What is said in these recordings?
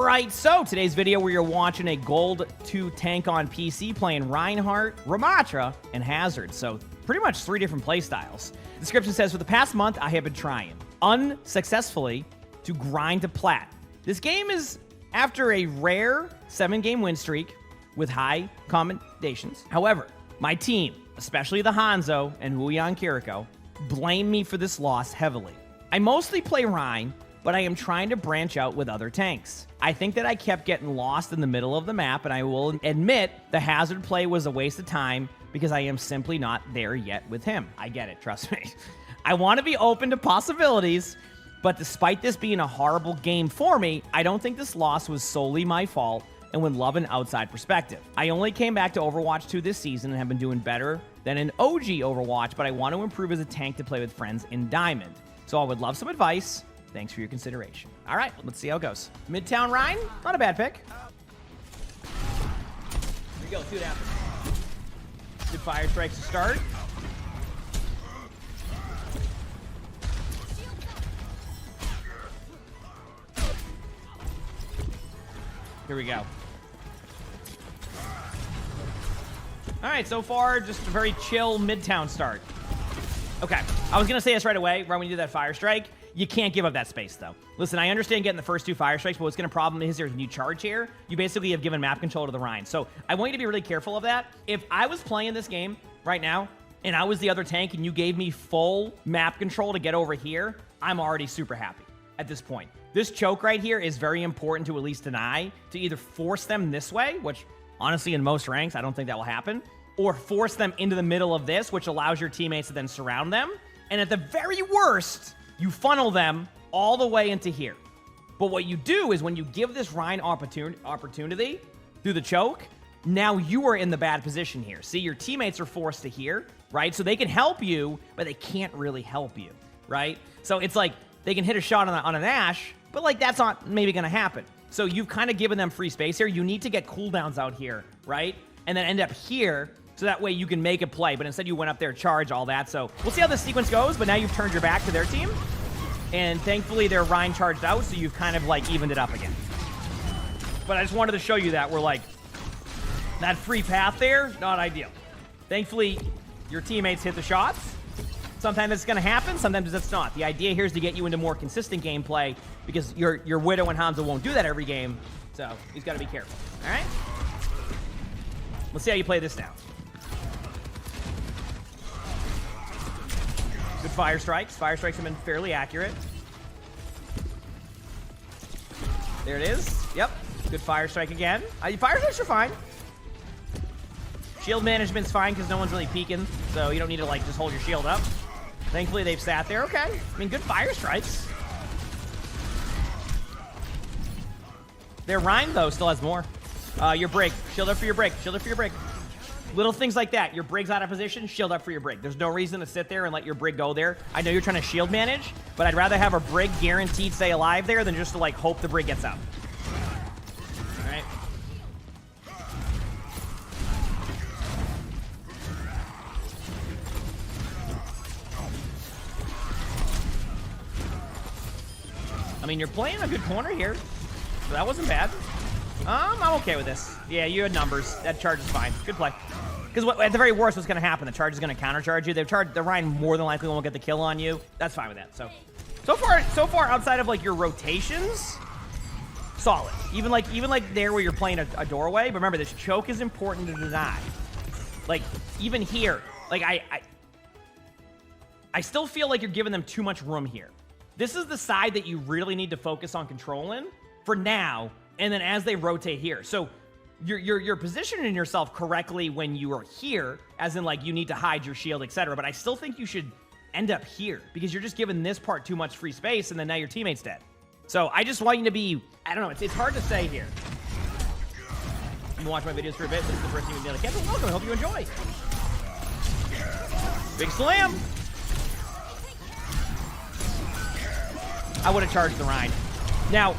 Alright, so today's video where you're watching a gold 2 tank on PC playing Reinhardt, Ramatra, and Hazard. So pretty much 3 different playstyles. The description says, for the past month, I have been trying, unsuccessfully, to grind to plat. This game is after a rare 7-game win streak with high commendations. However, my team, especially the Hanzo and Huiyan Kiriko, blame me for this loss heavily. I mostly play Rein, but I am trying to branch out with other tanks. I think that I kept getting lost in the middle of the map, and I will admit the Hazard play was a waste of time because I am simply not there yet with him. I get it, trust me. I want to be open to possibilities, but despite this being a horrible game for me, I don't think this loss was solely my fault and would love an outside perspective. I only came back to Overwatch 2 this season and have been doing better than an OG Overwatch, but I want to improve as a tank to play with friends in Diamond. So I would love some advice. Thanks for your consideration. All right, let's see how it goes. Midtown Rein, not a bad pick. Here we go, 2 happens. Good fire strikes to start. Here we go. All right, so far, just a very chill Midtown start. Okay, I was gonna say this right away, right when you did that fire strike. You can't give up that space, though. Listen, I understand getting the first 2 fire strikes, but what's gonna problem is when you charge here, you basically have given map control to the Rein. So I want you to be really careful of that. If I was playing this game right now, and I was the other tank, and you gave me full map control to get over here, I'm already super happy at this point. This choke right here is very important to at least deny, to either force them this way, which honestly in most ranks, I don't think that will happen, or force them into the middle of this, which allows your teammates to then surround them. And at the very worst, you funnel them all the way into here. But what you do is when you give this Rein opportunity through the choke, now you are in the bad position here. See, your teammates are forced to here, right? So they can help you, but they can't really help you, right? So it's like they can hit a shot on an Ashe, but like that's not maybe gonna happen. So you've kind of given them free space here. You need to get cooldowns out here, right? And then end up here, so that way you can make a play, but instead you went up there, charge, all that. So we'll see how this sequence goes, but now you've turned your back to their team, and thankfully their Rein charged out, so you've kind of like evened it up again. But I just wanted to show you that we're like, that free path there, not ideal. Thankfully, your teammates hit the shots. Sometimes it's gonna happen, sometimes it's not. The idea here is to get you into more consistent gameplay, because your Widow and Hanzo won't do that every game, so he's gotta be careful, all right? Let's see how you play this now. Good fire strikes. Fire strikes have been fairly accurate. There it is. Yep. Good fire strike again. Fire strikes are fine. Shield management's fine because no one's really peeking, so you don't need to like just hold your shield up. Thankfully, they've sat there. Okay. I mean, good fire strikes. Their Rein, though, still has more. Your break. Shield up for your break. Shield up for your break. Little things like that. Your brig's out of position, shield up for your brig. There's no reason to sit there and let your brig go there. I know you're trying to shield manage, but I'd rather have a brig guaranteed stay alive there than just to like hope the brig gets out. All right. I mean, you're playing a good corner here, so that wasn't bad. I'm okay with this. Yeah, you had numbers. That charge is fine. Good play. Because at the very worst, what's going to happen? The charge is going to countercharge you. The Rein more than likely won't get the kill on you. That's fine with that. So far, outside of like your rotations, solid. Even like there where you're playing a doorway. But remember, this choke is important to deny. Like even here, like I still feel like you're giving them too much room here. This is the side that you really need to focus on controlling for now. And then as they rotate here. So you're positioning yourself correctly when you are here, as in like you need to hide your shield, etc. But I still think you should end up here because you're just giving this part too much free space, and then now your teammate's dead. So I just want you to be, I don't know, it's hard to say here. You've been watching my videos for a bit. This is the first thing you've been like, welcome, I hope you enjoy. Big slam. I would have charged the Rein. Now,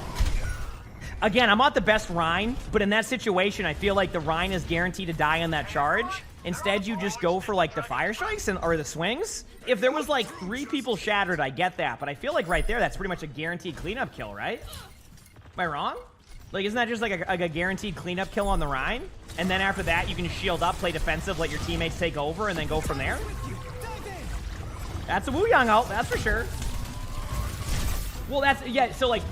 again, I'm not the best Rein, but in that situation, I feel like the Rein is guaranteed to die on that charge. Instead, you just go for like the fire strikes or the swings. If there was like 3 people shattered, I get that. But I feel like right there, that's pretty much a guaranteed cleanup kill, right? Am I wrong? Like, isn't that just like a guaranteed cleanup kill on the Rein? And then after that, you can shield up, play defensive, let your teammates take over, and then go from there? That's a Wu Yang ult, that's for sure. Well, that's, yeah, so like,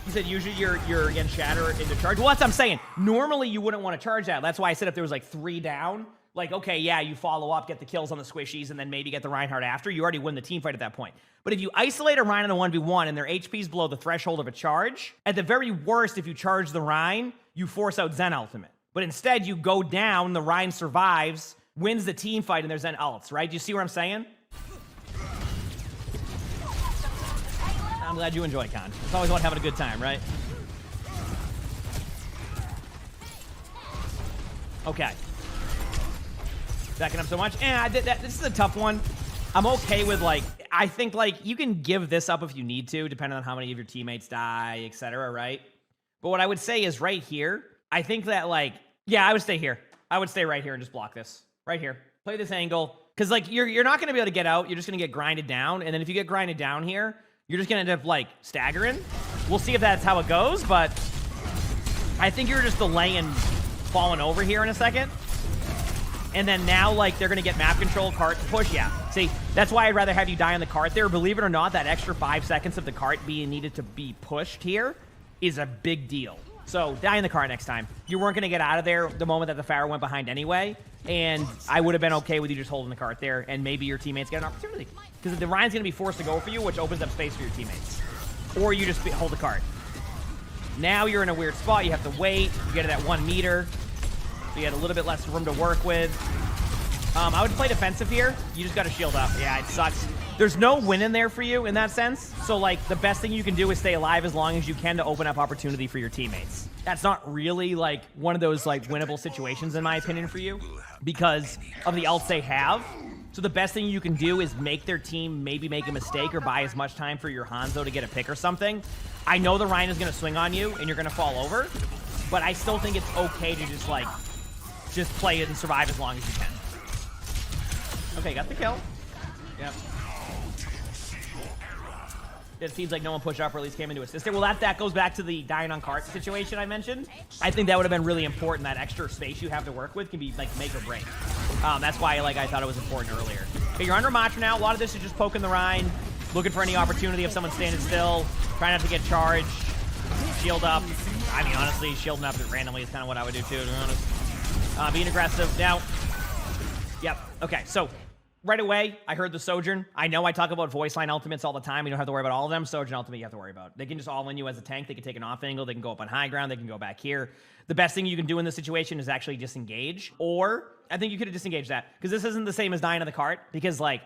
you said usually you're against Shatter into charge. Well, that's what I'm saying. Normally, you wouldn't want to charge that. That's why I said if there was like 3 down, like, okay, yeah, you follow up, get the kills on the squishies, and then maybe get the Reinhardt after. You already win the team fight at that point. But if you isolate a Rein in a 1v1 and their HP's below the threshold of a charge, at the very worst, if you charge the Rein, you force out Zen ultimate. But instead, you go down, the Rein survives, wins the team fight, and there's Zen ults, right? Do you see what I'm saying? I'm glad you enjoy Con. It's always about having a good time, right? Okay. Backing up so much. This is a tough one. I'm okay with, like, I think, like, you can give this up if you need to, depending on how many of your teammates die, etc., right? But what I would say is right here, I think that, like, yeah, I would stay here. I would stay right here and just block this. Right here. Play this angle. Because, like, you're not going to be able to get out. You're just going to get grinded down. And then if you get grinded down here, you're just going to end up, like, staggering. We'll see if that's how it goes, but I think you're just delaying falling over here in a second. And then now, like, they're going to get map control, cart push. Yeah. See, that's why I'd rather have you die on the cart there. Believe it or not, that extra 5 seconds of the cart being needed to be pushed here is a big deal. So, die in the cart next time. You weren't going to get out of there the moment that the Pharaoh went behind anyway. And I would have been okay with you just holding the cart there, and maybe your teammates get an opportunity. Because the Rein's going to be forced to go for you, which opens up space for your teammates. Or you just hold the cart. Now you're in a weird spot. You have to wait. You get to that 1 meter. So you had a little bit less room to work with. I would play defensive here. You just got to shield up. Yeah, it sucks. There's no win in there for you in that sense. So, like, the best thing you can do is stay alive as long as you can to open up opportunity for your teammates. That's not really, like, one of those, like, winnable situations, in my opinion, for you because of the ults they have. So the best thing you can do is make their team maybe make a mistake or buy as much time for your Hanzo to get a pick or something. I know the Rein is going to swing on you and you're going to fall over, but I still think it's okay to just, like, just play it and survive as long as you can. Okay, got the kill. Yep. It seems like no one pushed up or at least came in to assist it. Well, that goes back to the dying on cart situation I mentioned. I think that would have been really important. That extra space you have to work with can be, like, make or break. That's why, like, I thought it was important earlier. Okay, you're under Matra now. A lot of this is just poking the Rein, looking for any opportunity if someone's standing still, trying not to get charged, shield up. I mean, honestly, shielding up randomly is kind of what I would do too, to be honest. Being aggressive. Now, yep. Okay, so right away, I heard the Sojourn. I know I talk about voice line ultimates all the time. You don't have to worry about all of them. Sojourn ultimate you have to worry about. They can just all in you as a tank. They can take an off angle. They can go up on high ground. They can go back here. The best thing you can do in this situation is actually disengage. Or, I think you could have disengaged that. Because this isn't the same as dying on the cart. Because, like,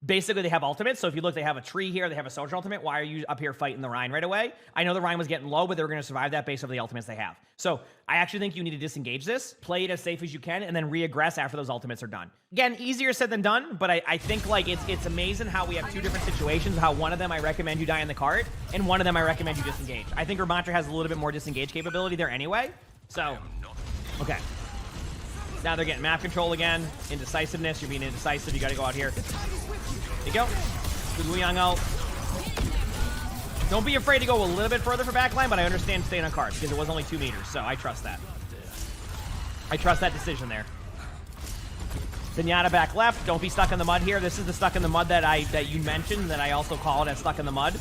basically they have ultimates. So if you look, they have a tree here. They have a Sojourn ultimate. Why are you up here fighting the Rein right away? I know the Rein was getting low, but they were going to survive that based on the ultimates they have. So I actually think you need to disengage this, play it as safe as you can, and then re-aggress after those ultimates are done. Again, easier said than done, but I think, like, it's amazing how we have 2 different situations, how one of them I recommend you die in the cart, and one of them I recommend you disengage. I think Ramantra has a little bit more disengage capability there anyway. So, okay. Now they're getting map control again. Indecisiveness. You're being indecisive. You got to go out here. There you go. Good Wu Yang ult. Don't be afraid to go a little bit further for backline, but I understand staying on cards because it was only 2 meters, so I trust that. I trust that decision there. Zenyatta back left. Don't be stuck in the mud here. This is the stuck in the mud that you mentioned, that I also call it as stuck in the mud.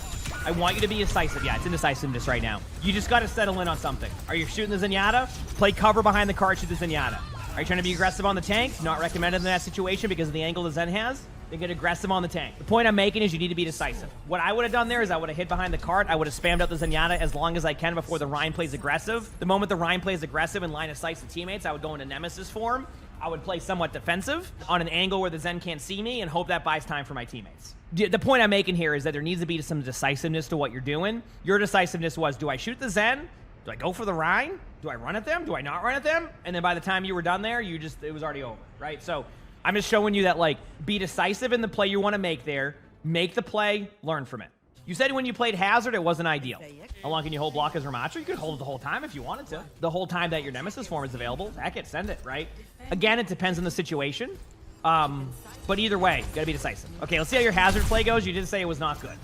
I want you to be decisive. Yeah, it's indecisiveness right now. You just got to settle in on something. Are you shooting the Zenyatta? Play cover behind the card, shoot the Zenyatta. Are you trying to be aggressive on the tank? Not recommended in that situation because of the angle the Zen has. Then get aggressive on the tank. The point I'm making is you need to be decisive. What I would have done there is I would have hit behind the cart. I would have spammed out the Zenyatta as long as I can before the Rein plays aggressive. The moment the Rein plays aggressive and line of sight to teammates, I would go into Nemesis form. I would play somewhat defensive on an angle where the Zen can't see me and hope that buys time for my teammates. The point I'm making here is that there needs to be some decisiveness to what you're doing. Your decisiveness was, do I shoot the Zen? Do I go for the Rein? Do I run at them? Do I not run at them? And then by the time you were done there, it was already over, right? So I'm just showing you that, like, be decisive in the play you want to make there. Make the play, learn from it. You said when you played Hazard, it wasn't ideal. How long can you hold block as Ramattra? You could hold it the whole time if you wanted to. The whole time that your Nemesis form is available. Heck it, send it, right? Again, it depends on the situation. But either way, you gotta be decisive. Okay, let's see how your Hazard play goes. You did say it was not good.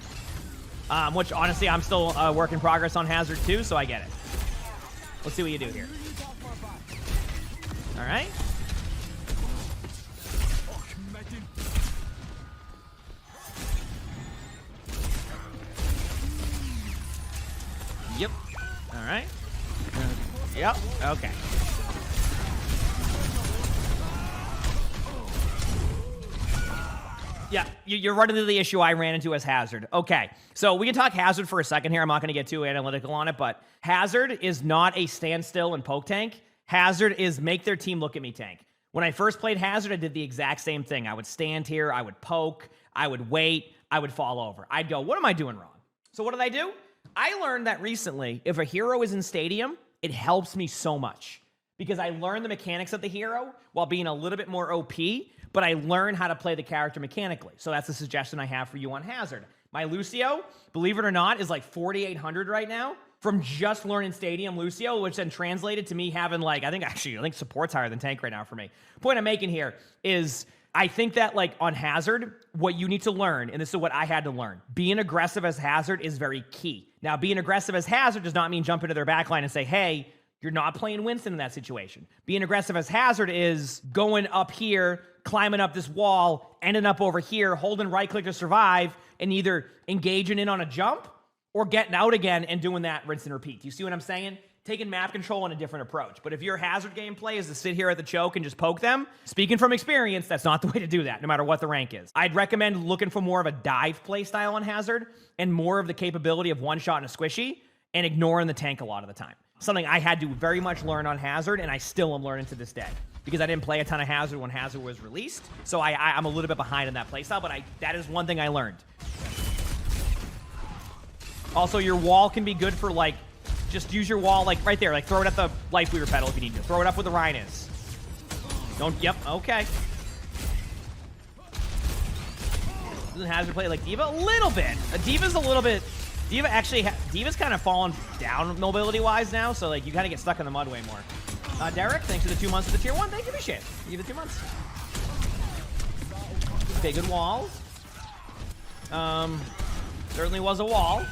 Which, honestly, I'm still a work in progress on Hazard too, so I get it. Let's see what you do here. All right. Yep. All right. Yep. Okay. Yeah, you're running into the issue I ran into as Hazard. Okay, so we can talk Hazard for a second here. I'm not going to get too analytical on it, but Hazard is not a standstill and poke tank. Hazard is make their team look at me tank. When I first played Hazard, I did the exact same thing. I would stand here, I would poke, I would wait, I would fall over. I'd go, what am I doing wrong? So what did I do? I learned that recently, if a hero is in Stadium, it helps me so much because I learned the mechanics of the hero while being a little bit more OP, but I learned how to play the character mechanically. So that's the suggestion I have for you on Hazard. My Lucio, believe it or not, is like 4,800 right now from just learning Stadium Lucio, which then translated to me having like, I think support's higher than tank right now for me. Point I'm making here is I think that like on Hazard, what you need to learn, and this is what I had to learn, being aggressive as Hazard is very key. Now, being aggressive as Hazard does not mean jump into their backline and say, hey, you're not playing Winston in that situation. Being aggressive as Hazard is going up here, climbing up this wall, ending up over here, holding right click to survive, and either engaging in on a jump or getting out again and doing that rinse and repeat. Do you see what I'm saying? Taking map control in a different approach. But if your Hazard gameplay is to sit here at the choke and just poke them, speaking from experience, that's not the way to do that, no matter what the rank is. I'd recommend looking for more of a dive play style on Hazard and more of the capability of one shot and a squishy and ignoring the tank a lot of the time. Something I had to very much learn on Hazard, and I still am learning to this day. Because I didn't play a ton of Hazard when Hazard was released, so I'm a little bit behind in that playstyle, but that is one thing I learned. Also, your wall can be good for, like, just use your wall, like, right there. Like, throw it at the Life Weaver pedal if you need to. Throw it up where the Rhine is. Yep, okay. Doesn't Hazard play like D.Va? A little bit. D.Va's a little bit... D.Va's kind of fallen down mobility-wise now, so, like, you kind of get stuck in the mud way more. Derek, thanks for the 2 months of the tier 1. Thank you, appreciate it. Give it 2 months. Okay, good walls. Certainly was a wall.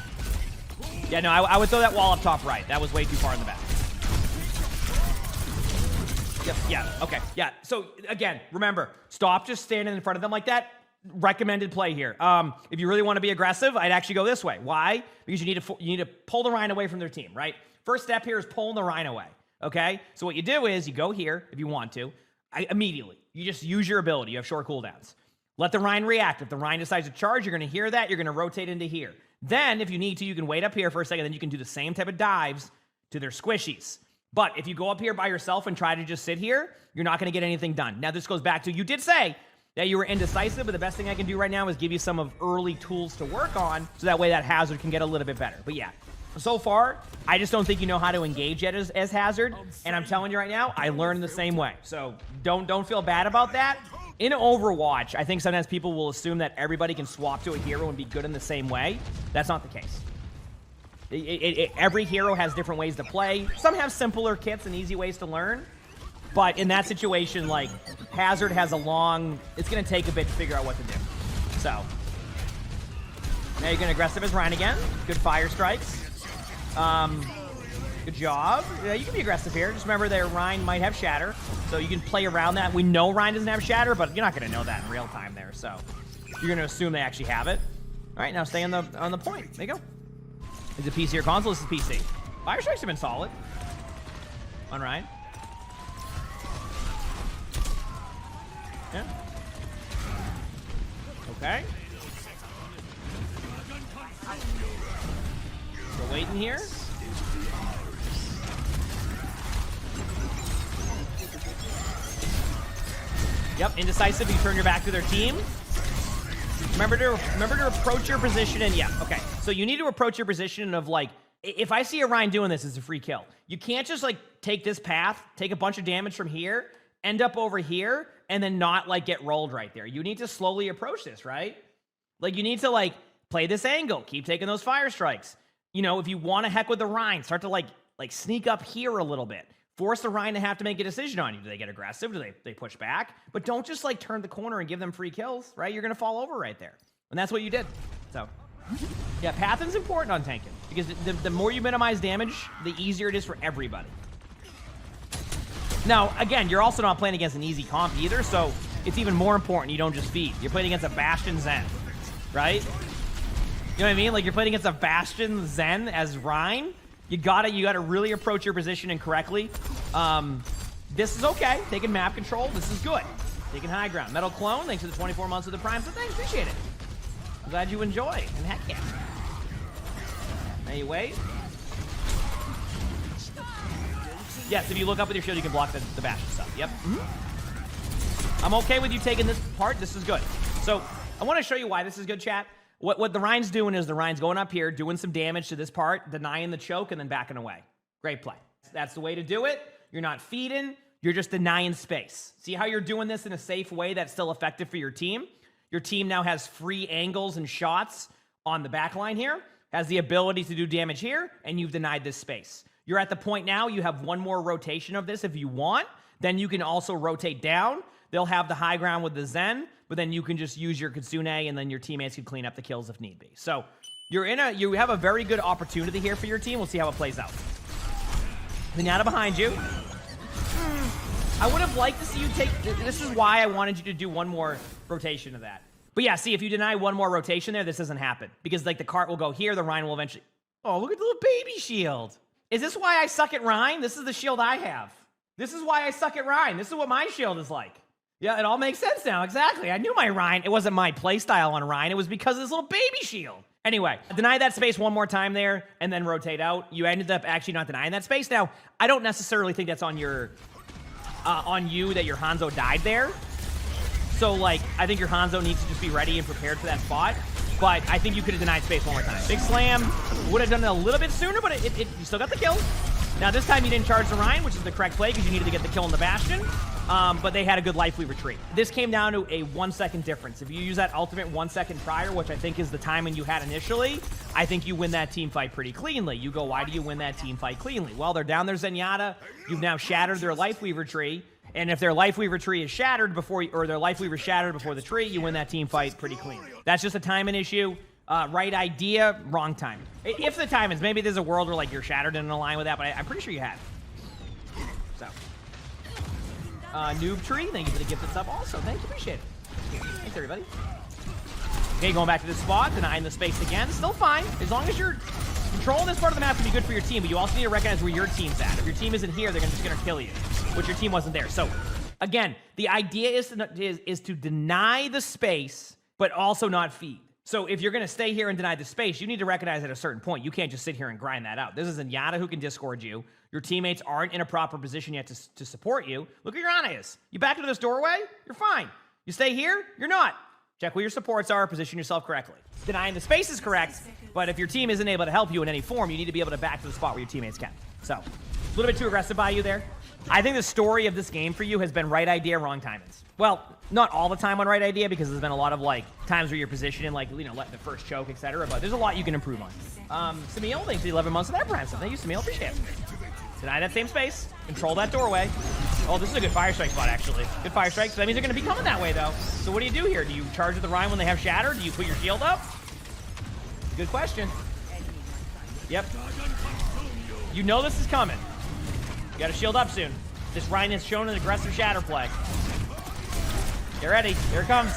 Yeah, no, I would throw that wall up top right. That was way too far in the back. Yep, yeah, okay, yeah. So, again, remember, stop just standing in front of them like that. Recommended play here. If you really want to be aggressive, I'd actually go this way. Why? Because you need to pull the Rhine away from their team, right? First step here is pulling the Rhine away. Okay, so what you do is you go here if you want to. Immediately, you just use your ability. You have short cooldowns. Let the Rhine react. If the Rhine decides to charge, you're going to hear that. You're going to rotate into here. Then, if you need to, you can wait up here for a second. Then you can do the same type of dives to their squishies. But if you go up here by yourself and try to just sit here, you're not going to get anything done. Now, this goes back to, you did say that you were indecisive, but the best thing I can do right now is give you some of early tools to work on, so that way that Hazard can get a little bit better. But yeah, so far, I just don't think you know how to engage yet as Hazard, and I'm telling you right now, I learned the same way. So don't feel bad about that. In Overwatch, I think sometimes people will assume that everybody can swap to a hero and be good in the same way. That's not the case. Every hero has different ways to play. Some have simpler kits and easy ways to learn, but in that situation, like, Hazard has it's going to take a bit to figure out what to do. So, now you're going to aggressive as Rhine again. Good fire strikes. Good job. Yeah, you can be aggressive here. Just remember their Rhine might have Shatter, so you can play around that. We know Rhine doesn't have Shatter, but you're not going to know that in real time there, so you're going to assume they actually have it. All right, now stay on the point. There you go. Is it PC or console? This is PC. Fire strikes have been solid on Rhine. Yeah. Okay. Still waiting here. Yep, indecisive. You turn your back to their team. Remember to approach your position and yeah, okay. So you need to approach your position of like, if I see a Rhine doing this, it's a free kill. You can't just like take this path, take a bunch of damage from here, end up over here, and then not like get rolled right there. You need to slowly approach this, right? Like you need to like play this angle, keep taking those fire strikes. You know, if you want to heck with the Rhine, start to like sneak up here a little bit. Force the Rhine to have to make a decision on you. Do they get aggressive? Do they push back? But don't just like turn the corner and give them free kills, right? You're going to fall over right there. And that's what you did. So Yeah, pathing's important on tanking because the more you minimize damage, the easier it is for everybody. Now, again, you're also not playing against an easy comp either, so it's even more important you don't just feed. You're playing against a Bastion Zen, right? You know what I mean? Like, you're playing against a Bastion Zen as Rein. You gotta really approach your positioning correctly. This is okay. Taking map control, this is good. Taking high ground. Metal Clone, thanks for the 24 months of the Prime, so thanks, appreciate it. I'm glad you enjoy, and heck yeah. Now you wait. Yes, if you look up with your shield, you can block the Bastion stuff. Yep. I'm okay with you taking this part. This is good. So I want to show you why this is good, chat. What the Rein's doing is the Rein's going up here, doing some damage to this part, denying the choke, and then backing away. Great play. That's the way to do it. You're not feeding. You're just denying space. See how you're doing this in a safe way that's still effective for your team? Your team now has free angles and shots on the back line here, has the ability to do damage here, and you've denied this space. You're at the point now, you have one more rotation of this if you want. Then you can also rotate down. They'll have the high ground with the Zen, but then you can just use your Kitsune, and then your teammates can clean up the kills if need be. So you have a very good opportunity here for your team. We'll see how it plays out. Zenyatta behind you. I would have liked to see you take... This is why I wanted you to do one more rotation of that. But yeah, see, if you deny one more rotation there, this doesn't happen. Because, like, the cart will go here, the Rein will eventually... Oh, look at the little baby shield. Is this why I suck at Rein? This is the shield I have. This is why I suck at Rein. This is what my shield is like. Yeah, it all makes sense now. Exactly. I knew my Rein. It wasn't my playstyle on Rein. It was because of this little baby shield. Anyway, deny that space one more time there, and then rotate out. You ended up actually not denying that space. Now, I don't necessarily think that's on your... on you that your Hanzo died there. So, like, I think your Hanzo needs to just be ready and prepared for that spot. But I think you could have denied space one more time. Big slam. Would have done it a little bit sooner, but you still got the kill. Now, this time you didn't charge the Rein, which is the correct play because you needed to get the kill in the Bastion. But they had a good life lead retreat. This came down to a 1 second difference. If you use that ultimate 1 second prior, which I think is the timing you had initially, I think you win that team fight pretty cleanly. You go, why do you win that team fight cleanly? Well, they're down their Zenyatta. You've now shattered their life weaver tree. And if their life weaver tree is shattered before, or their life weaver shattered before the tree, you win that team fight pretty clean. That's just a timing issue. Right idea, wrong time. If the time is, maybe there's a world where like you're shattered in a line with that, but I'm pretty sure you have. So, noob tree, thank you for the gifted sub. Also, thank you, appreciate it. Thanks everybody. Okay, going back to this spot, denying the space again. Still fine, as long as you're controlling this part of the map can be good for your team, but you also need to recognize where your team's at. If your team isn't here, they're just gonna kill you, which your team wasn't there. So, again, the idea is to deny the space, but also not feed. So if you're going to stay here and deny the space, you need to recognize at a certain point, you can't just sit here and grind that out. This is Zenyatta who can discord you. Your teammates aren't in a proper position yet to support you. Look where your Ana is. You back into this doorway, you're fine. You stay here, you're not. Check where your supports are, position yourself correctly. Denying the space is correct, but if your team isn't able to help you in any form, you need to be able to back to the spot where your teammates can. So, a little bit too aggressive by you there. I think the story of this game for you has been right idea, wrong timings. Well, not all the time on right idea, because there's been a lot of like times where you're positioning, like, you know, let the first choke, etc. But there's a lot you can improve on. Samuel, thanks for the 11 months of that brand. So thank you, Samuel. Appreciate it. Deny that same space. Control that doorway. Oh, this is a good fire strike spot, actually. Good fire strike. So that means they're going to be coming that way, though. So what do you do here? Do you charge with the Rein when they have Shatter? Do you put your shield up? Good question. Yep. You know this is coming. You got to shield up soon. This Rein has shown an aggressive Shatter play. Get ready. Here it comes.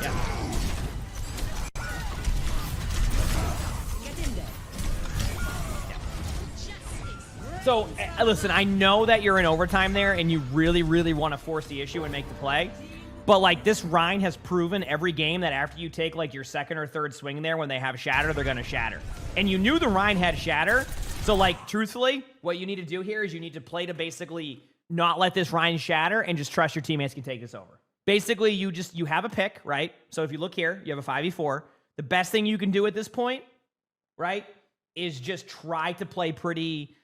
Yeah. So, listen, I know that you're in overtime there and you really, really want to force the issue and make the play. But, like, this Rein has proven every game that after you take, like, your second or third swing there when they have Shatter, they're going to Shatter. And you knew the Rein had Shatter. So, like, truthfully, what you need to do here is you need to play to basically not let this Rein Shatter and just trust your teammates can take this over. Basically, you have a pick, right? So if you look here, you have a 5v4. The best thing you can do at this point, right, is just try to play pretty,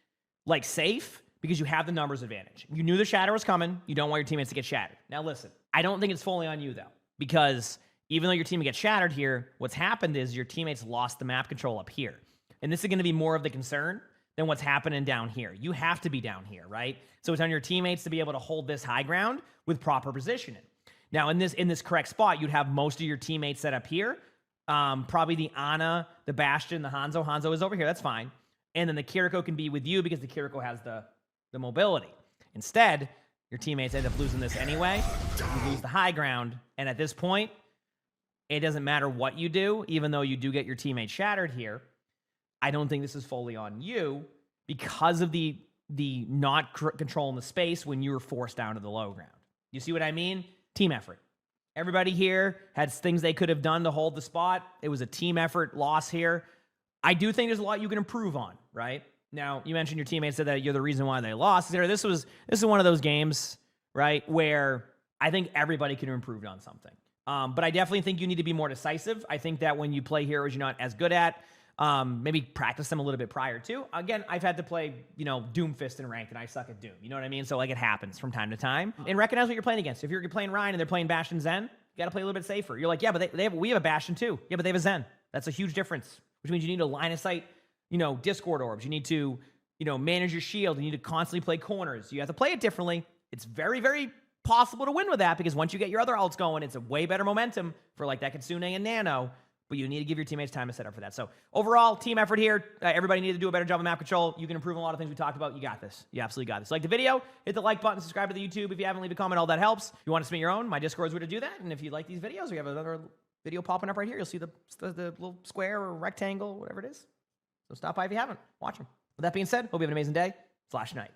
like, safe because you have the numbers advantage. You knew the Shatter was coming. You don't want your teammates to get shattered. Now, listen, I don't think it's fully on you, though, because even though your team gets shattered here, what's happened is your teammates lost the map control up here. And this is going to be more of the concern than what's happening down here. You have to be down here, right? So it's on your teammates to be able to hold this high ground with proper positioning. Now, in this correct spot, you'd have most of your teammates set up here. Probably the Ana, the Bastion, the Hanzo. Hanzo is over here. That's fine. And then the Kiriko can be with you because the Kiriko has the mobility. Instead, your teammates end up losing this anyway. You lose the high ground. And at this point, it doesn't matter what you do, even though you do get your teammate shattered here. I don't think this is fully on you because of the not controlling the space when you were forced down to the low ground. You see what I mean? Team effort. Everybody here had things they could have done to hold the spot. It was a team effort loss here. I do think there's a lot you can improve on, right? Now, you mentioned your teammates said that you're the reason why they lost. This is one of those games, right, where I think everybody can improve on something. But I definitely think you need to be more decisive. I think that when you play heroes you're not as good at, maybe practice them a little bit prior to. Again, I've had to play, Doomfist in ranked, and I suck at Doom. You know what I mean? So, it happens from time to time. And recognize what you're playing against. If you're playing Ryan and they're playing Bastion Zen, you got to play a little bit safer. You're like, yeah, but we have a Bastion too. Yeah, but they have a Zen. That's a huge difference, which means you need to line of sight, Discord orbs. You need to, manage your shield. You need to constantly play corners. You have to play it differently. It's very, very possible to win with that because once you get your other ults going, it's a way better momentum for like that Kitsune and Nano. But you need to give your teammates time to set up for that. So overall, team effort here. Everybody needs to do a better job of map control. You can improve on a lot of things we talked about. You got this. You absolutely got this. Like the video, hit the like button, subscribe to the YouTube. If you haven't, leave a comment. All that helps. If you want to submit your own, my Discord is where to do that. And if you like these videos, we have another video popping up right here. You'll see the little square or rectangle, whatever it is. So stop by if you haven't. Watch them. With that being said, hope you have an amazing day. /night.